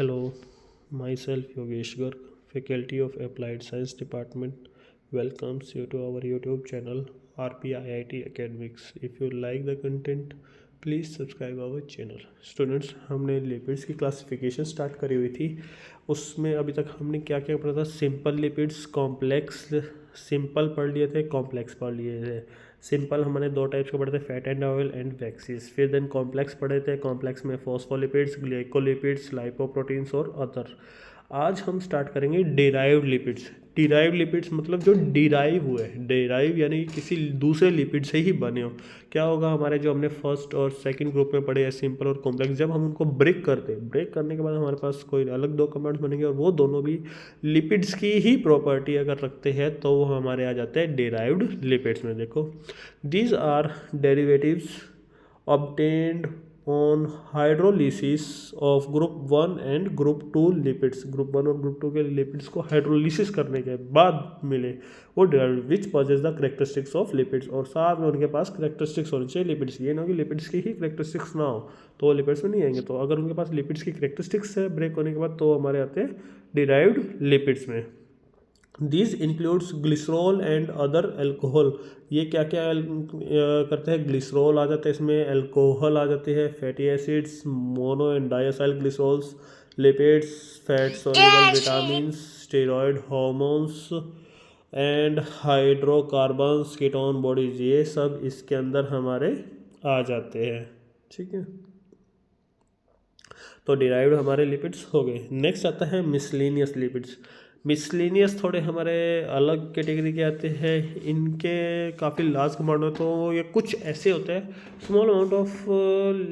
Hello, myself Yogesh Garg, Faculty of Applied Science Department, welcomes you to our YouTube channel RPIIT Academics. If you like the content, please subscribe our channel. Students, हमने lipids की classification start करी हुई थी। उसमें अभी तक हमने क्या क्या पढ़ा था? सिंपल लिपिड्स, कॉम्प्लेक्स, सिंपल पढ़ लिए थे, कॉम्प्लेक्स पढ़ लिए थे। सिंपल हमने दो टाइप्स के पढ़े थे, fat and oil and waxes. फिर देन कॉम्प्लेक्स पढ़े थे, कॉम्प्लेक्स में फॉस्फोलिपिड्स, ग्लाइकोलिपिड्स, लाइपोप्रोटीन्स और अदर। आज हम स्टार्ट करेंगे डिराइव्ड लिपिड्स। डिराइव्ड लिपिड्स मतलब जो डिराइव हुए, डिराइव यानी कि किसी दूसरे लिपिड से ही बने हो। क्या होगा? हमारे जो हमने फर्स्ट और सेकंड ग्रुप में पढ़े हैं, सिंपल और कॉम्प्लेक्स, जब हम उनको ब्रेक करते हैं, ब्रेक करने के बाद हमारे पास कोई अलग दो कंपाउंड्स बनेंगे और वो दोनों भी लिपिड्स की ही प्रॉपर्टी अगर रखते हैं तो वो हमारे आ जाते हैं डिराइव्ड लिपिड्स में। देखो, these are derivatives obtained on hydrolysis of group 1 and group 2 lipids। group 1 और group 2 के लिपिड्स को हाइड्रोलिसिस करने के बाद मिले वो derived which possess the characteristics of lipids, और साथ में उनके पास करेक्टरिस्टिक्स होने चाहिए लिपिड्स। ये ना कि लिपिड्स की ही करेक्टरिस्टिक्स ना हो तो वो लिपिड्स में नहीं आएंगे। तो अगर उनके पास लिपिड्स की करेक्टरिस्टिक्स है ब्रेक होने के बाद तो हमारे आते हैं डिराइव्ड लिपिड्स में। This includes glycerol and other alcohol. ये क्या क्या करते हैं? ग्लिसरॉल आ जाते हैं इसमें, एल्कोहल आ जाते हैं, fatty acids, mono and diacyl glycerols, lipids, fat soluble vitamin, steroid hormones and hydrocarbons, ketone bodies, ये सब इसके अंदर हमारे आ जाते हैं। ठीक है, तो डिराइव्ड हमारे लिपिड्स हो गए। नेक्स्ट आता है मिसलेनियस लिपिड्स। मिसलेनियस थोड़े हमारे अलग कैटेगरी के आते हैं, इनके काफ़ी लार्ज कंपाउंड है। तो ये कुछ ऐसे होते हैं, स्मॉल अमाउंट ऑफ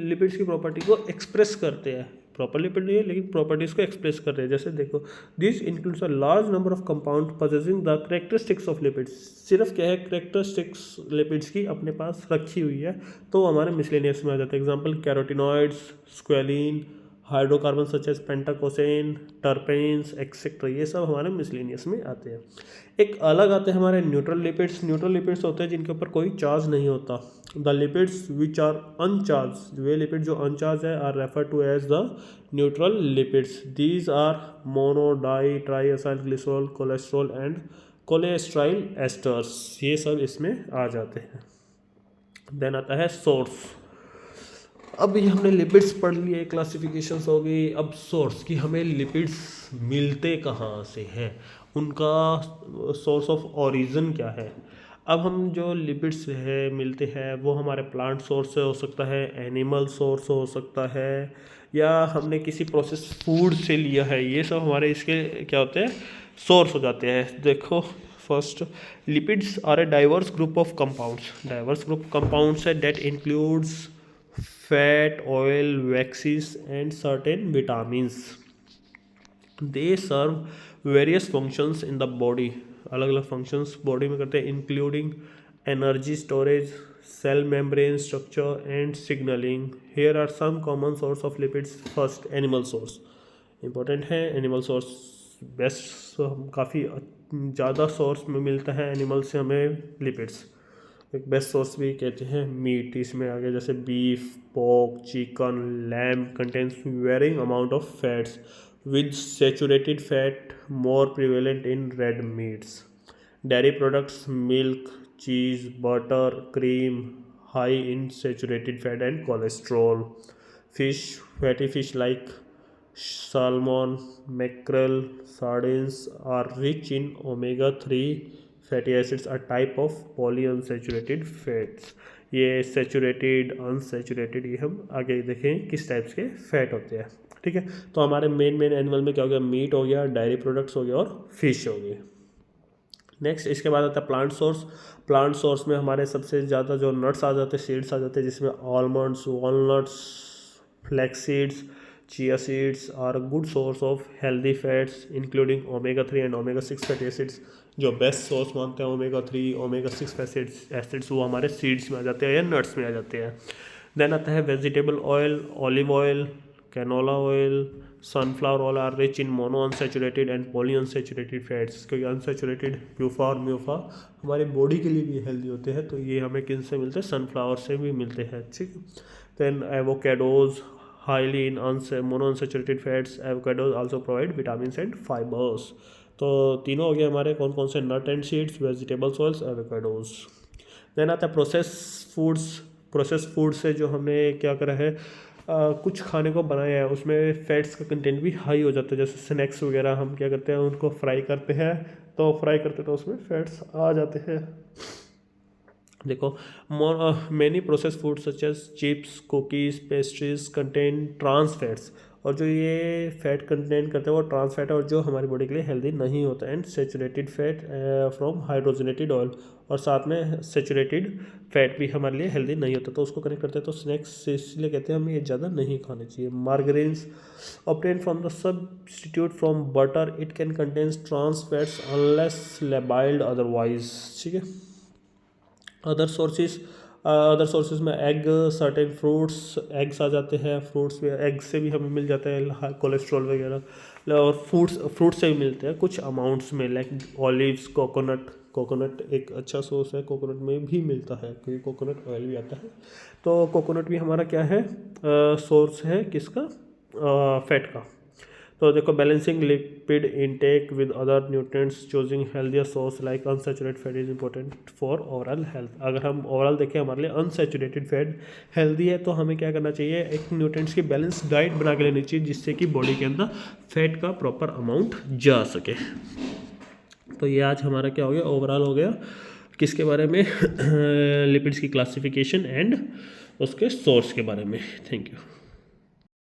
लिपिड्स की प्रॉपर्टी को एक्सप्रेस करते हैं। प्रॉपर लिपिड नहीं है लेकिन प्रॉपर्टीज़ को एक्सप्रेस कर रहे हैं। जैसे देखो, this includes a large number of compound possessing the characteristics of lipids. सिर्फ क्या है? करेक्टरिस्टिक्स लिपिड्स की अपने पास रखी हुई है तो हमारे मिसलेनियस में आ जाते हैं। Example carotenoids, squalene, hydrocarbon such as pentacosane, terpenes etcetera, ये सब हमारे मिसलेनियस में आते हैं। एक अलग आते हैं हमारे न्यूट्रल लिपिड्स। न्यूट्रल लिपिड्स होते हैं जिनके ऊपर कोई चार्ज नहीं होता। The lipids which are uncharged, वे लिपिड जो अनचार्ज है, are referred to as the neutral lipids. These are mono, di, tri acyl glycerol, cholesterol and cholesteryl esters, ये सब इसमें आ जाते हैं। देन आता है सोर्स। अब ये हमने लिपिड्स पढ़ लिए, क्लासिफिकेशंस हो गई। अब सोर्स की हमें लिपिड्स मिलते कहाँ से हैं, उनका सोर्स ऑफ ओरिजिन क्या है। अब हम जो लिपिड्स है मिलते हैं वो हमारे प्लांट सोर्स से हो सकता है, एनिमल सोर्स हो सकता है, या हमने किसी प्रोसेस फूड से लिया है। ये सब हमारे इसके क्या होते हैं? सोर्स हो जाते हैं। देखो, first, lipids are a diverse group of compounds. Diverse group compounds है that includes fat, oil, waxes and certain vitamins. They serve various functions in the body। अलग अलग functions body में करते हैं, including energy storage, cell membrane structure and signaling। Here are some common source of lipids। First, animal source important है। animal source best, काफ़ी ज़्यादा source में मिलता है एनिमल से हमें लिपिड्स। एक बेस्ट सोर्स भी कहते हैं मीट, इसमें आगे जैसे beef, pork, chicken, lamb contains varying amount of fats with saturated fat more prevalent in red meats. Dairy products, milk, cheese, butter, cream, high in saturated fat and cholesterol. Fish, fatty fish like salmon, mackerel, sardines are rich in omega-3 fatty acids, a type of polyunsaturated fats। ये saturated, unsaturated, ये हम आगे देखें किस types के fat होते हैं। ठीक है, तो हमारे मेन एनिमल में क्या हो गया? मीट हो गया, डायरी प्रोडक्ट्स हो गया और फिश हो गए। नेक्स्ट इसके बाद आता है प्लांट सोर्स। प्लांट सोर्स में हमारे सबसे ज़्यादा जो नट्स आ जाते हैं, सीड्स आ जाते हैं, जिसमें almonds, walnuts, flax seeds, chia seeds are a good source of healthy fats including omega-3 and omega-6 fatty acids। जो बेस्ट सोर्स मानते हैं omega-3, omega-6 एसिड्स वो हमारे सीड्स में आ जाते हैं या नट्स में आ जाते हैं। देन आता है vegetable oil, olive oil, canola oil, sunflower oil are rich in mono unsaturated and poly unsaturated fats. क्योंकि अनसेचुरेटेड प्यूफा और म्यूफा हमारे बॉडी के लिए भी हेल्दी होते हैं, तो ये हमें किन से मिलते हैं? सनफ्लावर से भी मिलते हैं। ठीक, then avocados, highly in monounsaturated fats, avocados also provide vitamin and fibers. तो तीनों हो गए हमारे कौन कौन से, nut and seeds, vegetables, oils, avocados. Then आता है प्रोसेस फूड्स। प्रोसेस फूड से जो हमने क्या करा है, कुछ खाने को बनाया है उसमें फैट्स का कंटेंट भी हाई हो जाता है, जैसे स्नैक्स वगैरह हम क्या करते हैं उनको फ्राई करते हैं, तो फ्राई करते तो उसमें फैट्स आ जाते हैं। देखो, many process food such as chips, cookies, pastries contain trans fats, और जो ये फैट कंटेन करते हैं वो ट्रांस फैट है और जो हमारी बॉडी के लिए हेल्दी नहीं होता, and saturated fat from hydrogenated oil, और साथ में सेचुरेटेड फैट भी हमारे लिए हेल्दी नहीं होता, तो उसको कनेक्ट करते हैं। तो स्नैक्स से इसलिए कहते हैं हमें ये ज़्यादा नहीं खाने चाहिए। मार्गरीन्स obtained from the substitute from butter, it can contain trans fats unless labeled otherwise, ठीक है। अदर सोर्सेज में एग, सर्टेन फ्रूट्स, एग्स आ जाते हैं, फ्रूट्स में एग से भी हमें मिल जाता है कोलेस्ट्रॉल वगैरह, और फ्रूट से भी मिलते हैं कुछ अमाउंट्स में, लाइक ऑलिव्स, कोकोनट एक अच्छा सोर्स है, कोकोनट में भी मिलता है क्योंकि कोकोनट ऑयल भी आता है। तो कोकोनट भी हमारा क्या है, सोर्स है किसका, फैट का। तो देखो, balancing lipid intake with other nutrients, choosing healthier source like unsaturated fat is important for overall health. अगर हम ओवरऑल देखें हमारे लिए अनसैचुरेटेड फैट हेल्दी है, तो हमें क्या करना चाहिए, एक न्यूट्रिएंट्स की बैलेंस डाइट बना के लेनी चाहिए जिससे कि बॉडी के अंदर फैट का प्रॉपर अमाउंट जा सके। तो ये आज हमारा क्या हो गया, ओवरऑल हो गया किसके बारे में, लिपिड्स की क्लासिफिकेशन एंड उसके सोर्स के बारे में। Thank you.